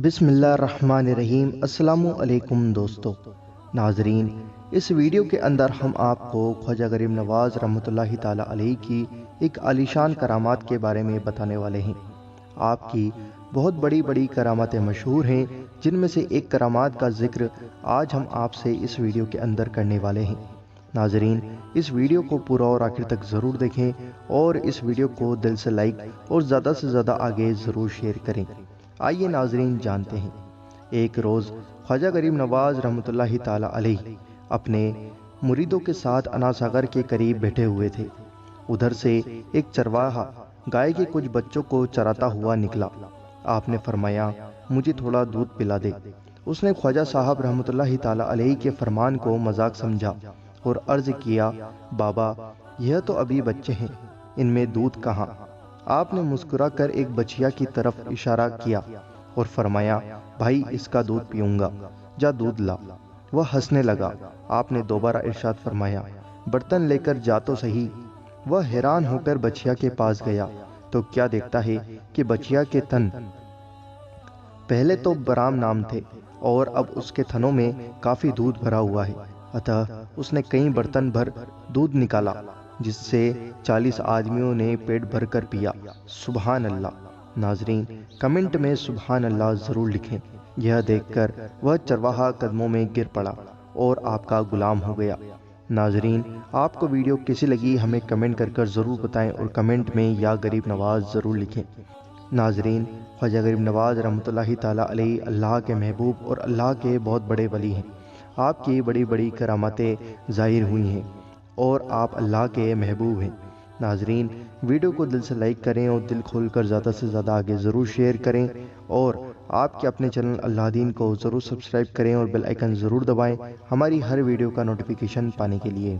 بسم اللہ الرحمن الرحیم۔ السلام علیکم دوستو ناظرین، اس ویڈیو کے اندر ہم آپ کو خواجہ غریب نواز رحمۃ اللہ تعالیٰ علیہ کی ایک عالیشان کرامات کے بارے میں بتانے والے ہیں۔ آپ کی بہت بڑی بڑی کراماتیں مشہور ہیں، جن میں سے ایک کرامات کا ذکر آج ہم آپ سے اس ویڈیو کے اندر کرنے والے ہیں۔ ناظرین، اس ویڈیو کو پورا اور آخر تک ضرور دیکھیں اور اس ویڈیو کو دل سے لائک اور زیادہ سے زیادہ آگے ضرور شیئر کریں۔ آئیے ناظرین جانتے ہیں۔ ایک روز خواجہ غریب نواز رحمۃ اللہ تعالیٰ علیہ اپنے مریدوں کے ساتھ انا ساگر کے قریب بیٹھے ہوئے تھے۔ ادھر سے ایک چرواہا گائے کے کچھ بچوں کو چراتا ہوا نکلا۔ آپ نے فرمایا، مجھے تھوڑا دودھ پلا دے۔ اس نے خواجہ صاحب رحمۃ اللہ تعالیٰ علیہ کے فرمان کو مذاق سمجھا اور عرض کیا، بابا یہ تو ابھی بچے ہیں، ان میں دودھ کہاں؟ آپ نے مسکرا کر ایک بچیا کی طرف اشارہ کیا اور فرمایا، بھائی اس کا دودھ پیوں گا، جا دودھ لا۔ وہ ہنسنے لگا۔ آپ نے دوبارہ ارشاد فرمایا، برتن لے کر جا تو صحیح۔ وہ حیران ہو کر بچیا کے پاس گیا تو کیا دیکھتا ہے کہ بچیا کے تن پہلے تو برام نام تھے اور اب اس کے تھنوں میں کافی دودھ بھرا ہوا ہے۔ اتھا اس نے کئی برتن بھر دودھ نکالا، جس سے 40 آدمیوں نے پیٹ بھر کر پیا۔ سبحان اللہ۔ ناظرین، کمنٹ میں سبحان اللہ ضرور لکھیں۔ یہ دیکھ کر وہ چرواہا قدموں میں گر پڑا اور آپ کا غلام ہو گیا۔ ناظرین، آپ کو ویڈیو کیسی لگی ہمیں کمنٹ کر کر ضرور بتائیں اور کمنٹ میں یا غریب نواز ضرور لکھیں۔ ناظرین، خواجہ غریب نواز رحمۃ اللہ تعالیٰ علیہ اللہ کے محبوب اور اللہ کے بہت بڑے ولی ہیں۔ آپ کی بڑی بڑی کراماتیں ظاہر ہوئی ہیں اور آپ اللہ کے محبوب ہیں۔ ناظرین، ویڈیو کو دل سے لائک کریں اور دل کھول کر زیادہ سے زیادہ آگے ضرور شیئر کریں اور آپ کے اپنے چینل اللہ دین کو ضرور سبسکرائب کریں اور بیل آئیکن ضرور دبائیں ہماری ہر ویڈیو کا نوٹیفیکیشن پانے کے لیے۔